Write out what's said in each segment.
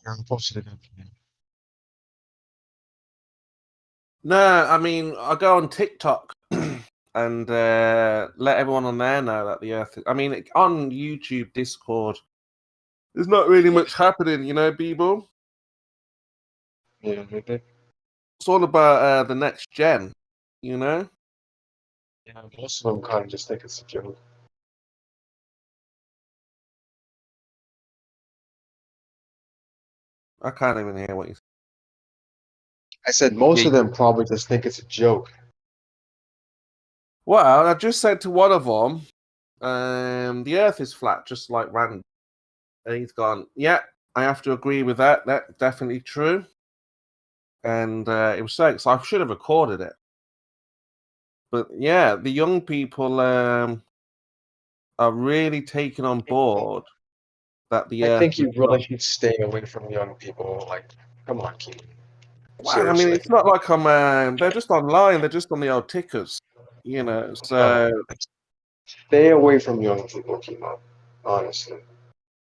I posted it again. No, I mean, I go on TikTok and let everyone on there know that the Earth is... I mean, on YouTube, Discord, there's not really much happening, you know, people? Yeah, It's all about the next gen, you know? yeah, most of them kind of just think it's a joke. I can't even hear what you say. I said most of them probably just think it's a joke. Well, I just said to one of them, the Earth is flat, just like random. And he's gone, yeah, I have to agree with that. That's definitely true. And it was saying, so I should have recorded it. But yeah, the young people are really taking on board that the Earth... I think you really should stay away from young people. Like, come on, Keith. Well, I mean, it's not like I'm... they're just online. They're just on the old tickers, you know. So... Stay away from young people, Kimo. Honestly.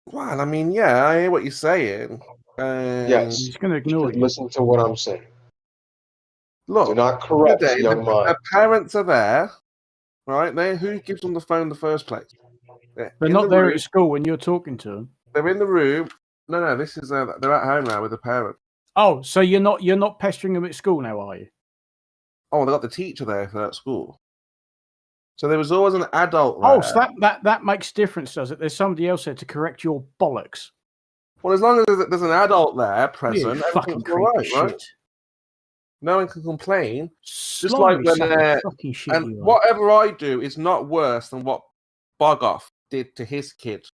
Well, I mean, yeah, I hear what you're saying. Yes. He's going to ignore you. Listen to what I'm saying. Look, do not corrupt today, young minds. The parents are there, right? Who gives them the phone in the first place? They're not there at school when you're talking to them. They're in the room. No, this is they're at home now with the parent. Oh, so you're not pestering them at school now, are you? Oh, they got the teacher there at school. So there was always an adult there. Oh, so that makes difference, does it? There's somebody else there to correct your bollocks. Well, as long as there's an adult there present, you fucking all right, shit. Right? No one can complain. Just Slimy like when fucking shit and whatever I do is not worse than what Bogoff did to his kid.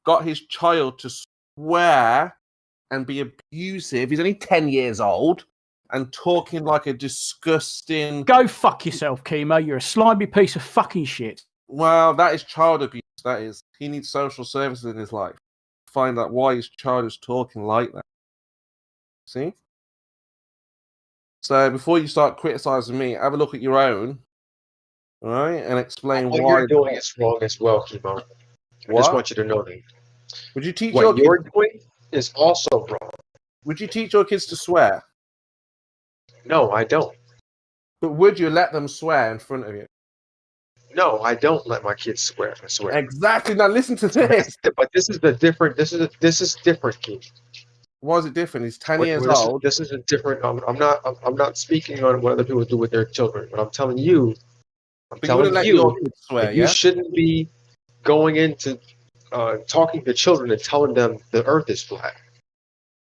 Got his child to swear and be abusive. He's only 10 years old and talking like a disgusting... Go fuck yourself, Kimo. You're a slimy piece of fucking shit. Well, that is child abuse. That is. He needs social services in his life. Find out why his child is talking like that. See? So before you start criticizing me, have a look at your own, all right, and explain what why you're doing is wrong as well, Kimo. I just want you to know that. Would you teach what you're doing is also wrong. Would you teach your kids to swear? No, I don't. But would you let them swear in front of you? No, I don't let my kids swear. I swear. Exactly. Now listen to this. But this is the different. This is different, Keith. Why is it different? He's 10 years old. This is a different. I'm not speaking on what other people do with their children, but I'm telling you. You shouldn't be going into talking to children and telling them the Earth is flat.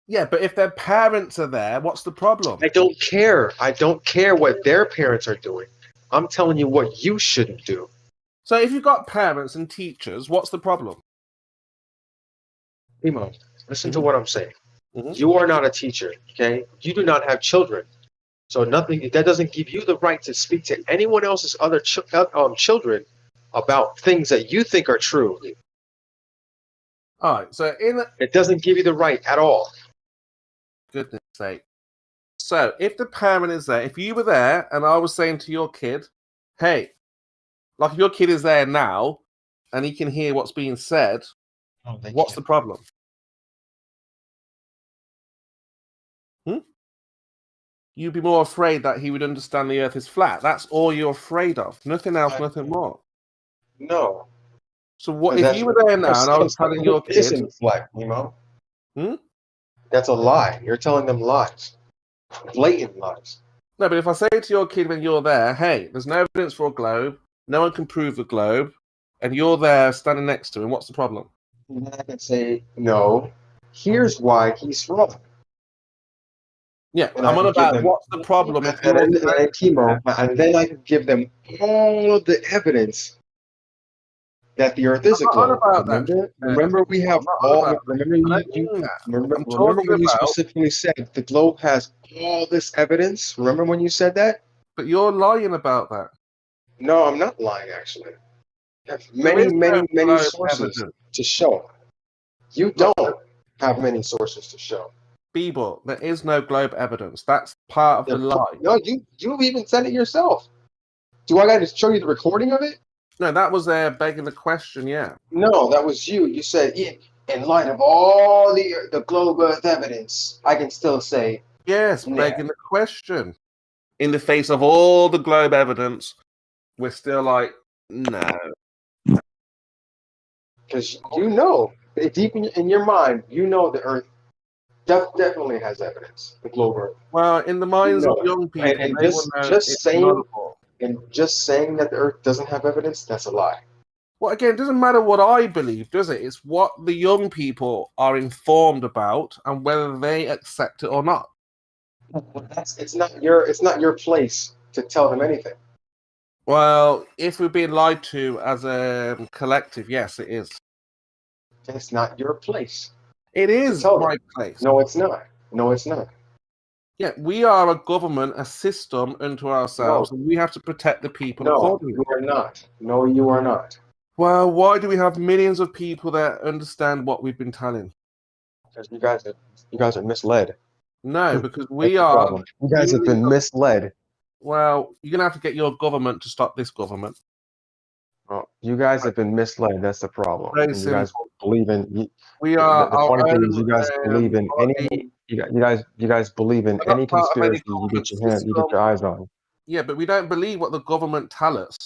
Yeah, but if their parents are there, what's the problem? I don't care. I don't care what their parents are doing. I'm telling you what you shouldn't do. So if you've got parents and teachers, what's the problem? Emo, listen to what I'm saying. You are not a teacher, okay? You do not have children. So that doesn't give you the right to speak to anyone else's other children about things that you think are true. All right, so it doesn't give you the right at all. Goodness sake. So if the parent is there, if you were there and I was saying to your kid, hey, like if your kid is there now and he can hear what's being said, what's the problem? You'd be more afraid that he would understand the Earth is flat. That's all you're afraid of. Nothing else, nothing more. No. So what if you were there now and I was telling your kid... isn't flat, Nemo. That's a lie. You're telling them lies. Blatant lies. No, but if I say to your kid when you're there, hey, there's no evidence for a globe, no one can prove the globe, and you're there standing next to him, what's the problem? And I can say, no, here's why he's wrong. Yeah, I'm on about what's the problem. And then I can give them all of the evidence that the Earth is a globe. Remember, we have all. Remember when you specifically said the globe has all this evidence. Remember when you said that? But you're lying about that. No, I'm not lying. Actually, I have many sources to show. You don't have many sources to show. Beeble, there is no globe evidence. That's part of the lie. No, you even said it yourself. Do I got to show you the recording of it? No, that was begging the question, yeah. No, that was you. You said, in light of all the globe Earth evidence, I can still say yes, begging the question. In the face of all the globe evidence, we're still like, no. Because deep in your mind, the Earth definitely has evidence. The globe Earth. Well, in the minds of young people, and they will know it's just saying that the Earth doesn't have evidence, that's a lie. Well, again, it doesn't matter what I believe, does it? It's what the young people are informed about and whether they accept it or not. It's not your place to tell them anything. Well, if we're being lied to as a collective, yes, it is. It's not your place. It is my place. No, it's not. No, it's not. Yeah, we are a government, a system unto ourselves, and we have to protect the people accordingly. No, you are not. No, you are not. Well, why do we have millions of people that understand what we've been telling? Because you guys are misled. No, because we are. You guys have been misled. Well, you're going to have to get your government to stop this government. Well, you guys have been misled. That's the problem. Very and you guys simple. believe in. We are. The funny thing is, you guys believe in any. You guys believe in any conspiracy you get your eyes on. Yeah, but we don't believe what the government tell us.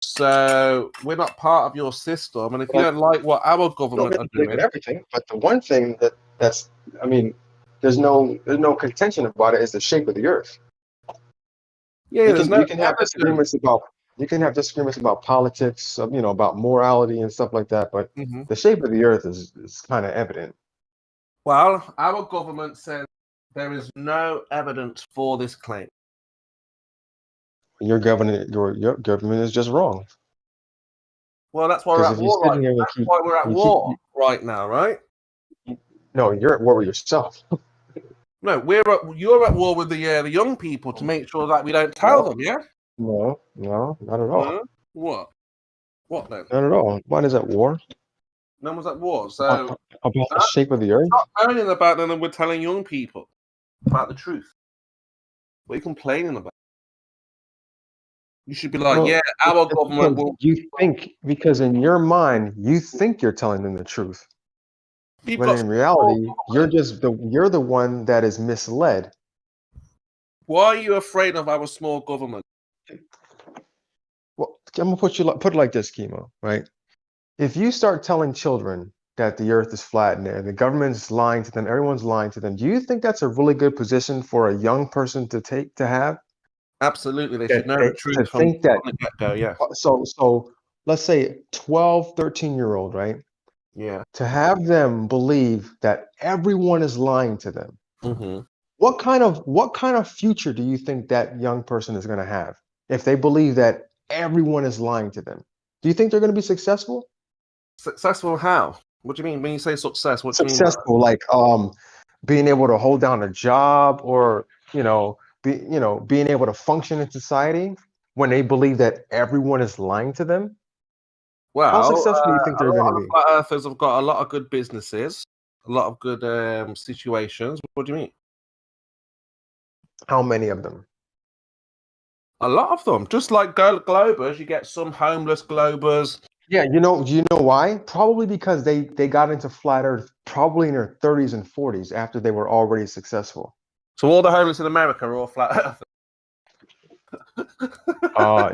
So we're not part of your system, and if you don't like what our government are doing, everything. But the one thing that's there's no contention about it is the shape of the Earth. Yeah, you can have disagreements about politics, about morality and stuff like that. But the shape of the Earth is kind of evident. Well, our government says there is no evidence for this claim. Your government is just wrong. Well, that's why we're at war. That's why we're at war right now, right? No, you're at war with yourself. No, you're at war with the young people to make sure that we don't tell them. Yeah. No, not at all. What? What then? Not at all. Why is that war? No one's at war. So about the shape of the Earth. Stop moaning about them, and we're telling young people about the truth. What are you complaining about? You should be like, our government will. You think because in your mind you think you're telling them the truth, but in reality you're the one that is misled. Why are you afraid of our small government? Well, I'm gonna put it like this, Chemo. Right? If you start telling children that the Earth is flat and the government's lying to them, everyone's lying to them, do you think that's a really good position for a young person to have? Absolutely, they should know the truth from the get-go, yeah. So let's say 12, 13-year-old, right? Yeah. To have them believe that everyone is lying to them. Mm-hmm. What kind of future do you think that young person is going to have if they believe that everyone is lying to them? Do you think they're going to be successful? Successful how? What do you mean when you say success? What do you mean? Successful, like being able to hold down a job, or being able to function in society when they believe that everyone is lying to them? Well, how successful do you think they're going to be? Flat Earthers have got a lot of good businesses, a lot of good situations. What do you mean? How many of them? A lot of them. Just like globers, you get some homeless globers. Yeah, do you know why? Probably because they got into flat Earth probably in their 30s and 40s after they were already successful. So all the homeless in America are all flat Earthers.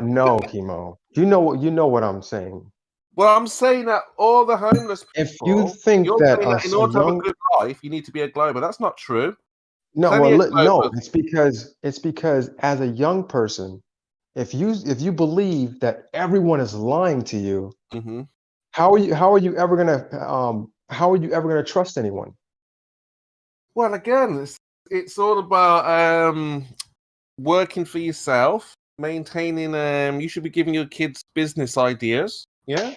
No, Chemo. You know what I'm saying. Well, I'm saying that all the homeless people. If you think that in order to have a good life, you need to be a glober. That's not true. No, no. It's because as a young person, if you believe that everyone is lying to you, how are you ever gonna trust anyone? Well, again, it's all about working for yourself, maintaining. You should be giving your kids business ideas, yeah,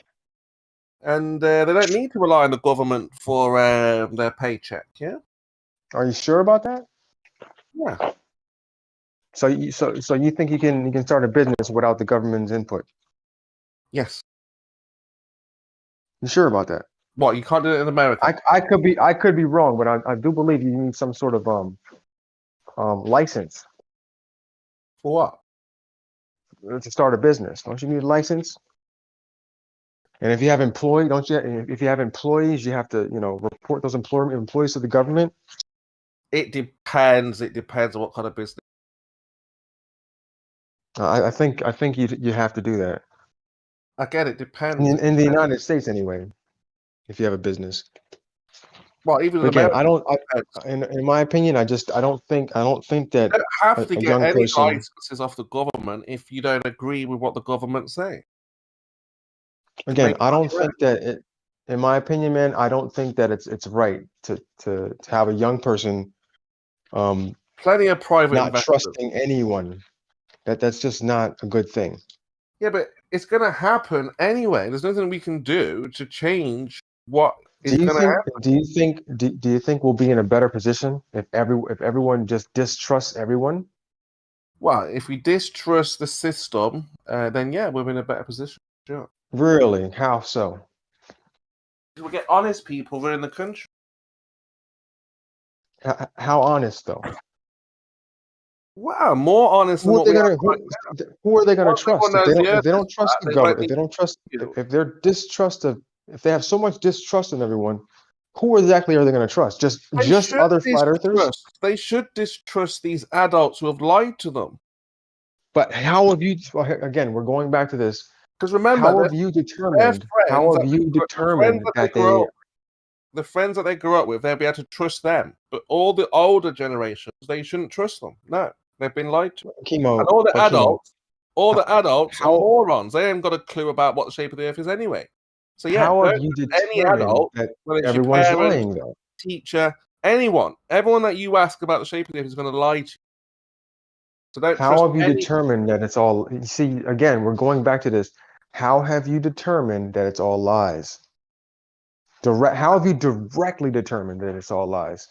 and they don't need to rely on the government for their paycheck, yeah. Are you sure about that? Yeah. So you think you can start a business without the government's input? Yes. You sure about that? What, you can't do it in America? I could be wrong, but I do believe you need some sort of license. For what? To start a business. Don't you need a license? And if you have employees, don't you? If you have employees, you have to, report those employees to the government. It depends. It depends on what kind of business. I think you have to do that. Again, it depends. In the United States, anyway, if you have a business. Well, even in again, America, in my opinion, I don't think that you don't have to a get young any person, licenses off the government if you don't agree with what the government say. Again, I don't think that in my opinion, man, I don't think that it's right to have a young person plenty of private not investors. trusting anyone. That's just not a good thing. Yeah, but it's going to happen anyway. There's nothing we can do to change what is going to happen. Do you think we'll be in a better position if everyone just distrusts everyone? Well, if we distrust the system, then yeah, we're in a better position. Sure. Really? How so? We get honest people within the country. How honest though? Wow, more honest than what we have right now. Who are they going to trust? If they don't trust the government, if they have so much distrust in everyone, who exactly are they going to trust? Just other flat earthers? They should distrust these adults who have lied to them. But how have you? Again, we're going back to this. Because remember, how have you determined? How have you determined that the friends that they grew up with, they'll be able to trust them? But all the older generations, they shouldn't trust them. No. They've been lied to. Chemo, and all the adults are morons. They haven't got a clue about what the shape of the earth is anyway. So yeah, how have you determined any adult, that whether it's everyone's your parent, lying though? Teacher, everyone that you ask about the shape of the earth is going to lie to you. So don't how have you determined that it's all? You see, again, we're going back to this. How have you determined that it's all lies? How have you directly determined that it's all lies?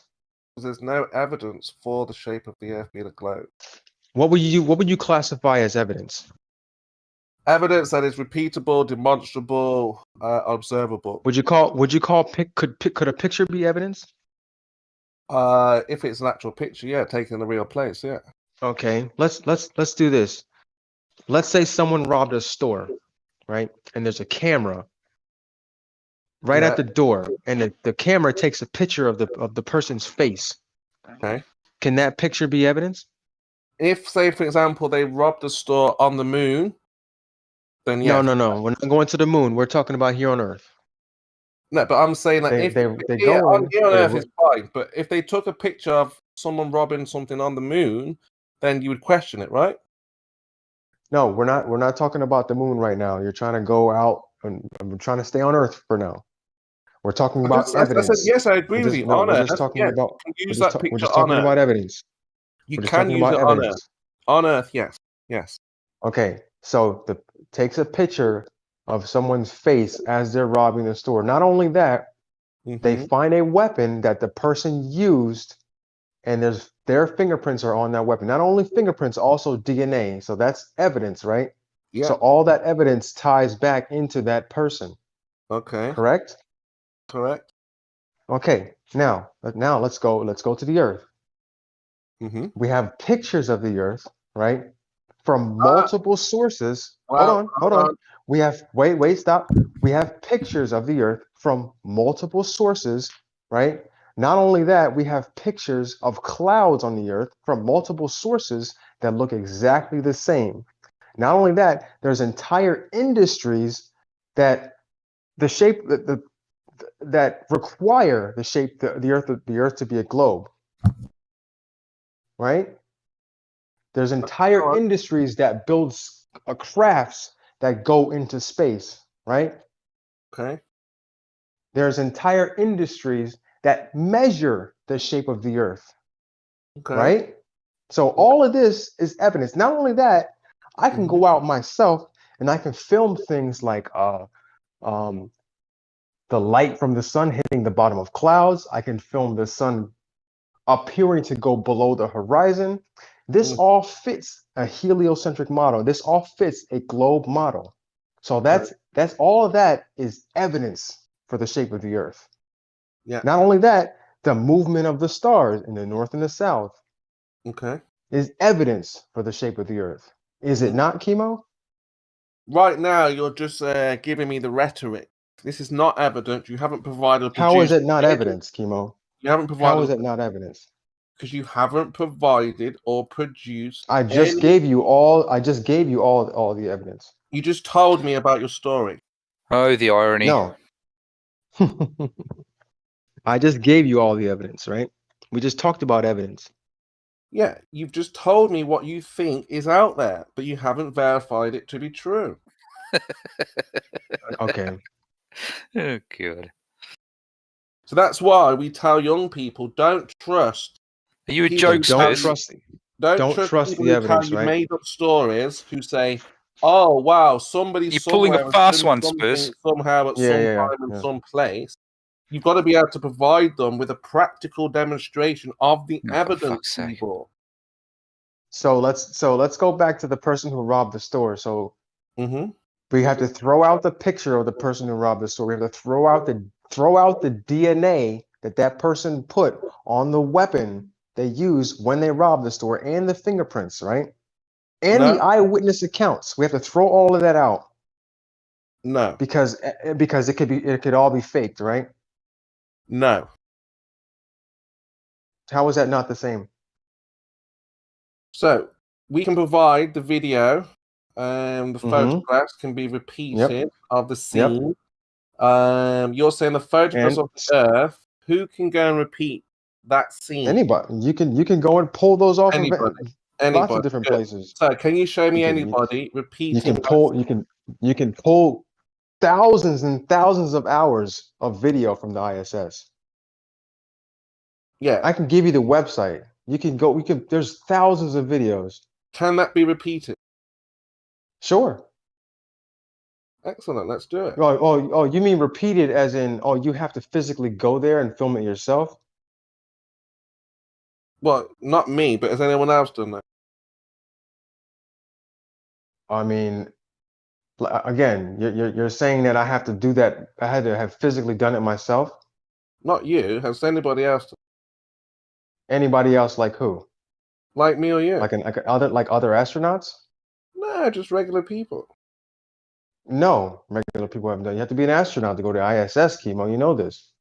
Because there's no evidence for the shape of the earth being a globe. What would you classify as evidence? Evidence that is repeatable, demonstrable, observable. Could a picture be evidence? If it's an actual picture, yeah, taken in a real place, yeah. Okay, let's do this. Let's say someone robbed a store, right? And there's a camera right at the door, and the camera takes a picture of the person's face. Okay. Can that picture be evidence? If, say, for example, they robbed a store on the moon, then yeah. No. We're not going to the moon. We're talking about here on Earth. No, but I'm saying that here on Earth is fine. But if they took a picture of someone robbing something on the moon, then you would question it, right? No, we're not. We're not talking about the moon right now. You're trying to go out, and I'm trying to stay on Earth for now. We're talking about evidence. I said, yes, I agree with you. No, we're just talking about. Use that picture. We're just talking about evidence. You can use it on Earth. On Earth, yes. Okay, so takes a picture of someone's face as they're robbing the store. Not only that, they find a weapon that the person used, and their fingerprints are on that weapon. Not only fingerprints, also DNA. So that's evidence, right? Yeah. So all that evidence ties back into that person. Okay. Correct? Correct. Okay. Now let's go to the Earth. We have pictures of the Earth, right? From multiple sources. Hold on. We have stop. We have pictures of the Earth from multiple sources, right? Not only that, we have pictures of clouds on the Earth from multiple sources that look exactly the same. Not only that, there's entire industries that that require the Earth to be a globe, right? There's entire industries that build crafts that go into space, right? Okay. There's entire industries that measure the shape of the Earth, right? So all of this is evidence. Not only that, I can go out myself and I can film things like the light from the sun hitting the bottom of clouds. I can film the sun appearing to go below the horizon. This all fits a heliocentric model. This all fits a globe model. So that's all of that is evidence for the shape of the Earth. Yeah. Not only that, the movement of the stars in the north and the south is evidence for the shape of the Earth. Is it not, Chemo? Right now, you're just giving me the rhetoric. This is not evidence. You haven't provided. How is it not evidence, Chemo? You haven't provided. How is it not evidence? Because you haven't provided or produced. I just gave you all. I just gave you all the evidence. You just told me about your story. Oh, the irony. No. I just gave you all the evidence, right? We just talked about evidence. Yeah, you've just told me what you think is out there, but you haven't verified it to be true. Okay. Oh, God. So that's why we tell young people, don't trust. Are you a people jokester? Don't trust the people who evidence, tell you right? made up stories who say, "Oh wow, somebody You're somewhere pulling a has fast done one, something Spurs. somehow at some time and some place." You've got to be able to provide them with a practical demonstration of the evidence you brought. So let's go back to the person who robbed the store. So we have to throw out the picture of the person who robbed the store. We have to throw out the DNA that person put on the weapon they used when they robbed the store, and the fingerprints, right? And the eyewitness accounts. We have to throw all of that out. No. Because it could all be faked, right? No. How is that not the same? So we can provide the video, the photographs can be repeated of the scene. You're saying the photographs of the Earth. Who can go and repeat that scene? Anybody. You can go and pull those off of lots of different places. So can you show me anybody repeating? You can pull thousands and thousands of hours of video from the ISS. Yeah. I can give you the website. You can go, there's thousands of videos. Can that be repeated? Sure. Excellent, let's do it. Oh, you mean repeated as in, you have to physically go there and film it yourself? Well, not me, but has anyone else done that? I mean, again, you're saying that I have to do that. I had to have physically done it myself? Not you. Has anybody else done it? Anybody else like who? Like me or you? Like other astronauts? No, just regular people. No, regular people haven't done it. You have to be an astronaut to go to ISS, Chemo. You know this.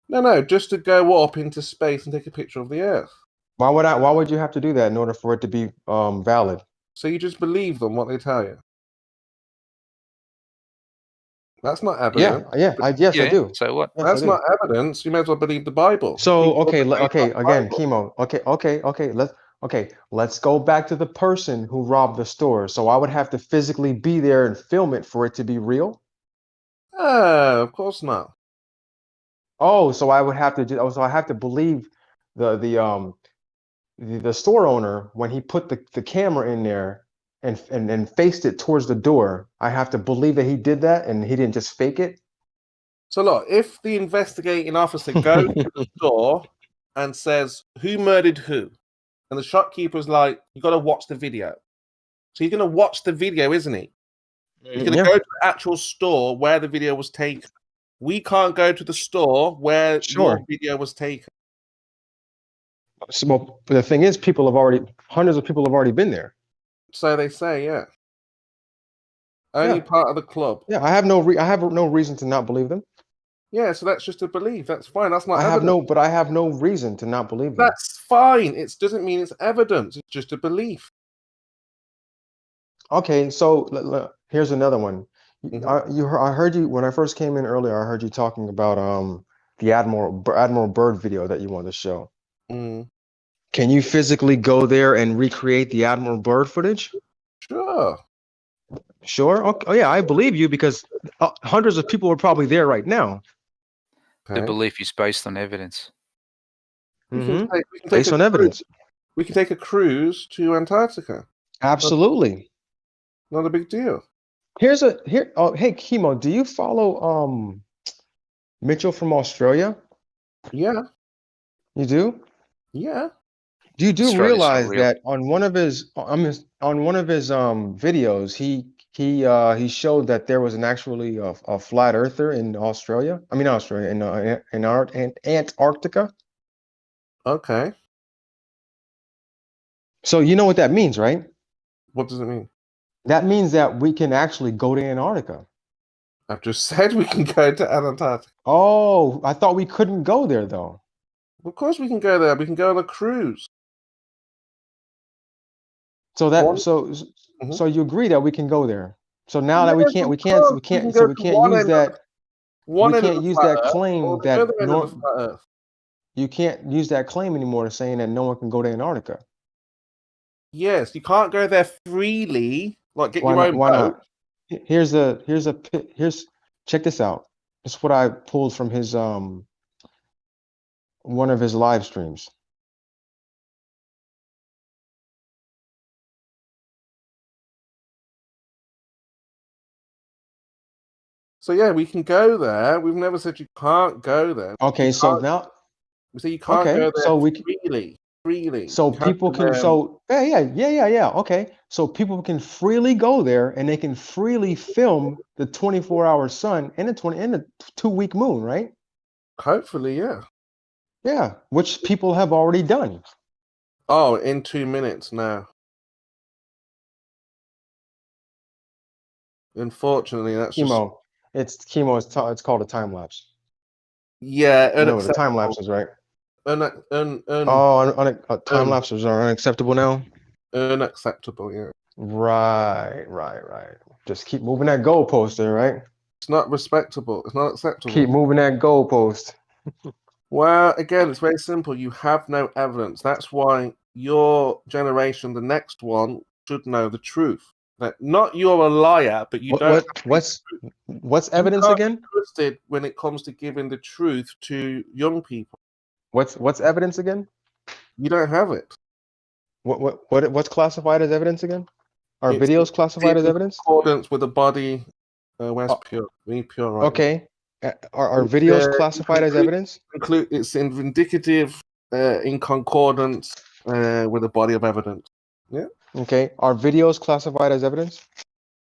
No, just to go up into space and take a picture of the Earth. Why would you have to do that in order for it to be valid? So you just believe them, what they tell you? That's not evidence. Yes, I do. So what? Yes, that's not evidence. You may as well believe the Bible. So okay, again, Chemo. Okay. Let's go back to the person who robbed the store. So I would have to physically be there and film it for it to be real? Of course not. Oh, so I would have to so I have to believe the store owner when he put the camera in there and faced it towards the door. I have to believe that he did that and he didn't just fake it. So look, if the investigating officer goes to the store and says, "Who murdered who?" and the shopkeeper's like, "You got to watch the video." So he's going to watch the video, isn't he? He's going to go to the actual store where the video was taken. We can't go to the store where your video was taken. So, well, the thing is, hundreds of people have already been there. So they say, yeah. Only part of the club. Yeah, I have no reason to not believe them. Yeah, so that's just a belief. That's fine. That's not evidence. I have no reason to not believe them. That's fine. It doesn't mean it's evidence. It's just a belief. Okay, so here's another one. I heard you when I first came in earlier. I heard you talking about the Admiral Byrd video that you wanted to show. Can you physically go there and recreate the Admiral Byrd footage? Sure. Okay. Oh yeah, I believe you because hundreds of people are probably there right now. The belief is based on evidence. Based on evidence. We can take a cruise to Antarctica. Absolutely. Not a big deal. Hey, Chemo, do you follow Mitchell from Australia? Yeah. You do? Yeah. You do realize that on one of his videos, he showed that there was actually a flat earther in Australia. I mean, Australia in Antarctica. Okay. So you know what that means, right? What does it mean? That means that we can actually go to Antarctica. I've just said we can go to Antarctica. Oh, I thought we couldn't go there though. Of course we can go there. We can go on a cruise. So so you agree that we can go there. So now that we can't use that claim that you can't use that claim anymore to saying that no one can go to Antarctica. Yes, you can't go there freely. Like get Why your not? own Why boat. not? Check this out. This is what I pulled from his one of his live streams. So yeah, we can go there. We've never said you can't go there. Okay, so now we say you can't go there so we freely. So people can yeah. Okay. So people can freely go there and they can freely film the 24-hour sun and the 2-week moon, right? Hopefully, yeah. Yeah, which people have already done. Oh, in 2 minutes now. Unfortunately, that's chemo. It's called a time lapse. Yeah, you know what the time lapses, right? Time lapses are unacceptable now. Unacceptable, yeah. Right. Just keep moving that goalpost there, right? It's not respectable. It's not acceptable. Keep moving that goalpost. Well, again, it's very simple. You have no evidence. That's why your generation, the next one, should know the truth. That not you're a liar, but you don't. What's evidence again? Interested when it comes to giving the truth to young people. What's evidence again? You don't have it. What's classified as evidence again? Are videos classified as evidence? In accordance with the body. Where's pure? We need pure. Right. Okay. Are videos classified as evidence? It's indicative, in concordance with the body of evidence. Yeah. Okay. Are videos classified as evidence?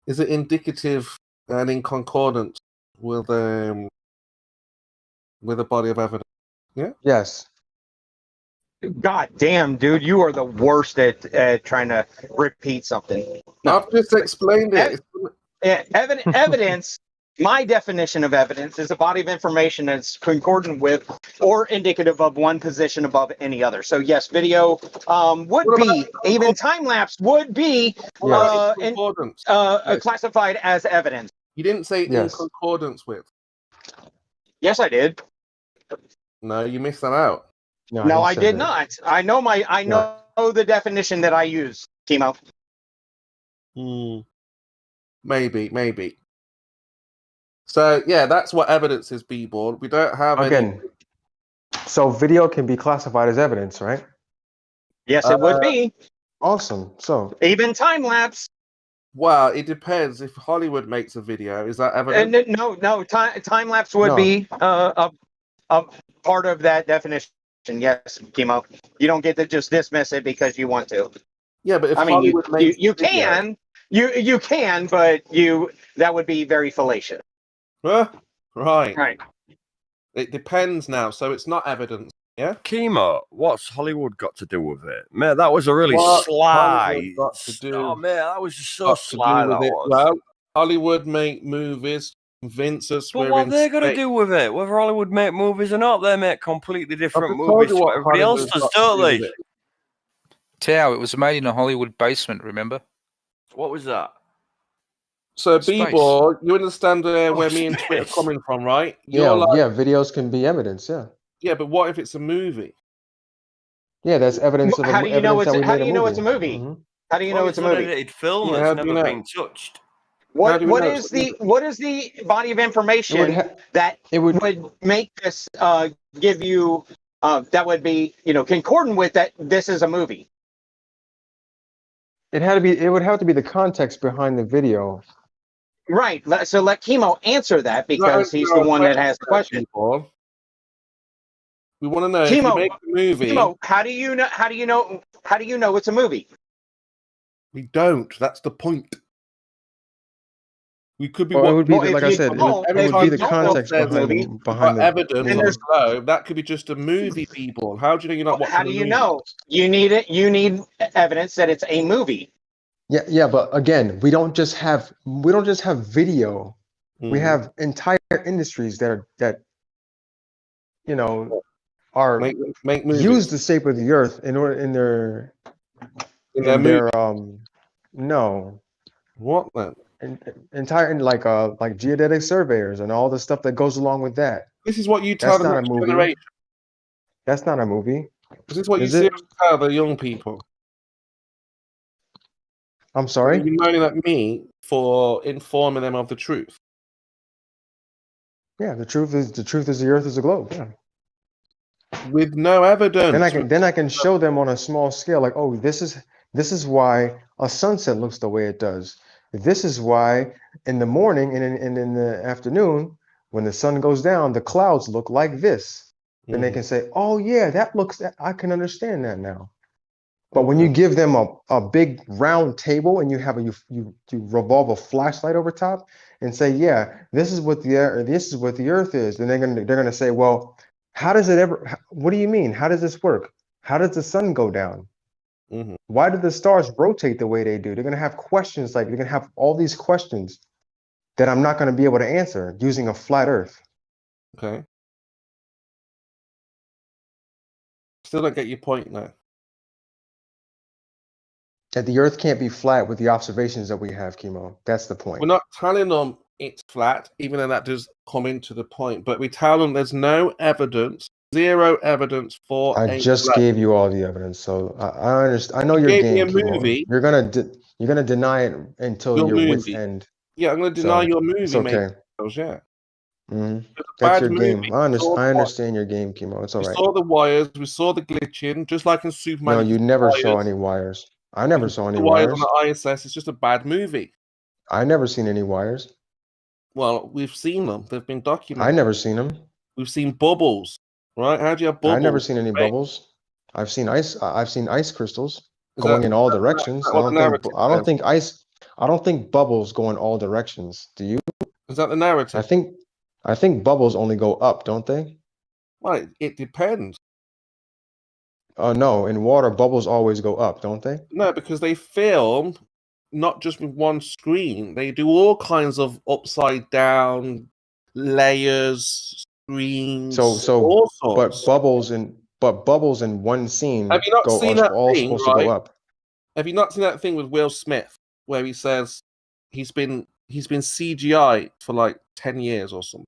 Is it indicative and in concordance with the body of evidence? Yeah. Yes. God damn, dude, you are the worst at trying to repeat something. No. I've just explained it. Evidence. My definition of evidence is a body of information that's concordant with or indicative of one position above any other. So yes, video would be, even time lapse would be classified as evidence. You didn't say in concordance with. Yes, I did. No, you missed that out. No, I did not. I know the definition that I use, Timo. Maybe. So yeah, that's what evidence is, B-board. We don't have any... So video can be classified as evidence, right? Yes, it would be. Awesome. So even time lapse. Well, it depends. If Hollywood makes a video, is that evidence? No. Time lapse would be a part of that definition. Yes, Kimo. You don't get to just dismiss it because you want to. Yeah, but if Hollywood makes you can, but that would be very fallacious. Right. It depends now, so it's not evidence. Yeah. Chemo, what's Hollywood got to do with it, man? That was a really sly. Oh man, that was just so sly. That was. Well, Hollywood make movies. Convince us. But what they're going to do with it, whether Hollywood make movies or not, they make completely different movies to what everybody else does, don't they? Tao, it was made in a Hollywood basement. Remember? What was that? So, B-boy, you understand where me and Twitter are coming from, right? Videos can be evidence, yeah. Yeah, but what if it's a movie? Yeah, that's evidence of how do you know it's a movie? How do you know it's a movie? It's an edited film that's never been touched. What is the body of information that would make this give you that would be concordant with that this is a movie? It would have to be the context behind the video. Right. So let Chemo answer that because he's the one that has the question. We want to know if you make a movie. Chemo, how do you know it's a movie? We don't. That's the point. We could be. Well, it would be like I said. It would be the context behind the evidence. That could be just a movie. People, how do you know you're not watching? How do you know? You need evidence that it's a movie. Yeah, but again, we don't just have video. We have entire industries that you know are make use movies the shape of the earth in order in their movie. No, What then? entire like geodetic surveyors and all the stuff that goes along with that. This is what you tell That's the not a next movie. generation. That's not a movie. This is what you Is it? seriously tell the young people. I'm sorry. You're moaning at me for informing them of the truth. Yeah, the truth is the earth is a globe. Yeah. With no evidence. Then I can show them on a small scale, like, oh, this is why a sunset looks the way it does. This is why in the morning and in the afternoon, when the sun goes down, the clouds look like this. Then they can say, oh yeah, I can understand that now. But when you give them a big round table and you have you revolve a flashlight over top and say, yeah, this is what the earth is, then they're gonna say, well, what do you mean? How does this work? How does the sun go down? Why do the stars rotate the way they do? They're gonna have questions, like they're gonna have all these questions that I'm not gonna be able to answer using a flat earth. Okay. Still don't get your point now. That the earth can't be flat with the observations that we have, Chemo. That's the point. We're not telling them it's flat, even though that does come into the point, but we tell them there's no evidence, zero evidence for I just gave you all the evidence, so I understand. I know your game, Chemo. You're gonna deny it until your wits end. Yeah, I'm gonna deny your movie. It's okay. Yeah. That's your game. I understand your game, Chemo. It's all right. We saw the wires, we saw the glitching, just like in Superman. No, you never saw any wires. I never saw any wires. On the ISS, it's just a bad movie. I never seen any wires. Well, we've seen them. They've been documented. I never seen them. We've seen bubbles, right? How do you have bubbles? I never seen any bubbles. I've seen ice crystals going in all directions. I don't think bubbles go in all directions. Do you? Is that the narrative? I think bubbles only go up, don't they? Well, it depends. No, in water, bubbles always go up, don't they? No, because they film not just with one screen. They do all kinds of upside down layers, screens. But bubbles in one scene have you not seen that all thing, supposed to go up. Have you not seen that thing with Will Smith where he says he's been CGI for like 10 years or something?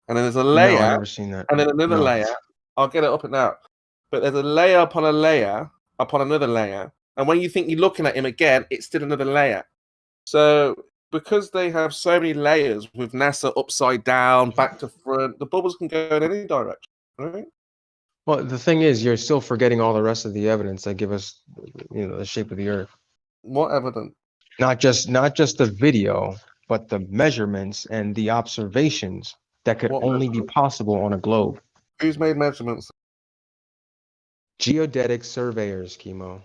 And then there's a layer. No, I've never seen that. And then another layer. I'll get it up and now. But there's a layer upon a layer upon another layer. And when you think you're looking at him again, it's still another layer. So because they have so many layers with NASA upside down, back to front, the bubbles can go in any direction, right? Well, the thing is, you're still forgetting all the rest of the evidence that give us, the shape of the earth. What evidence? Not just the video, but the measurements and the observations that could only be possible on a globe. Who's made measurements? Geodetic surveyors, Chemo.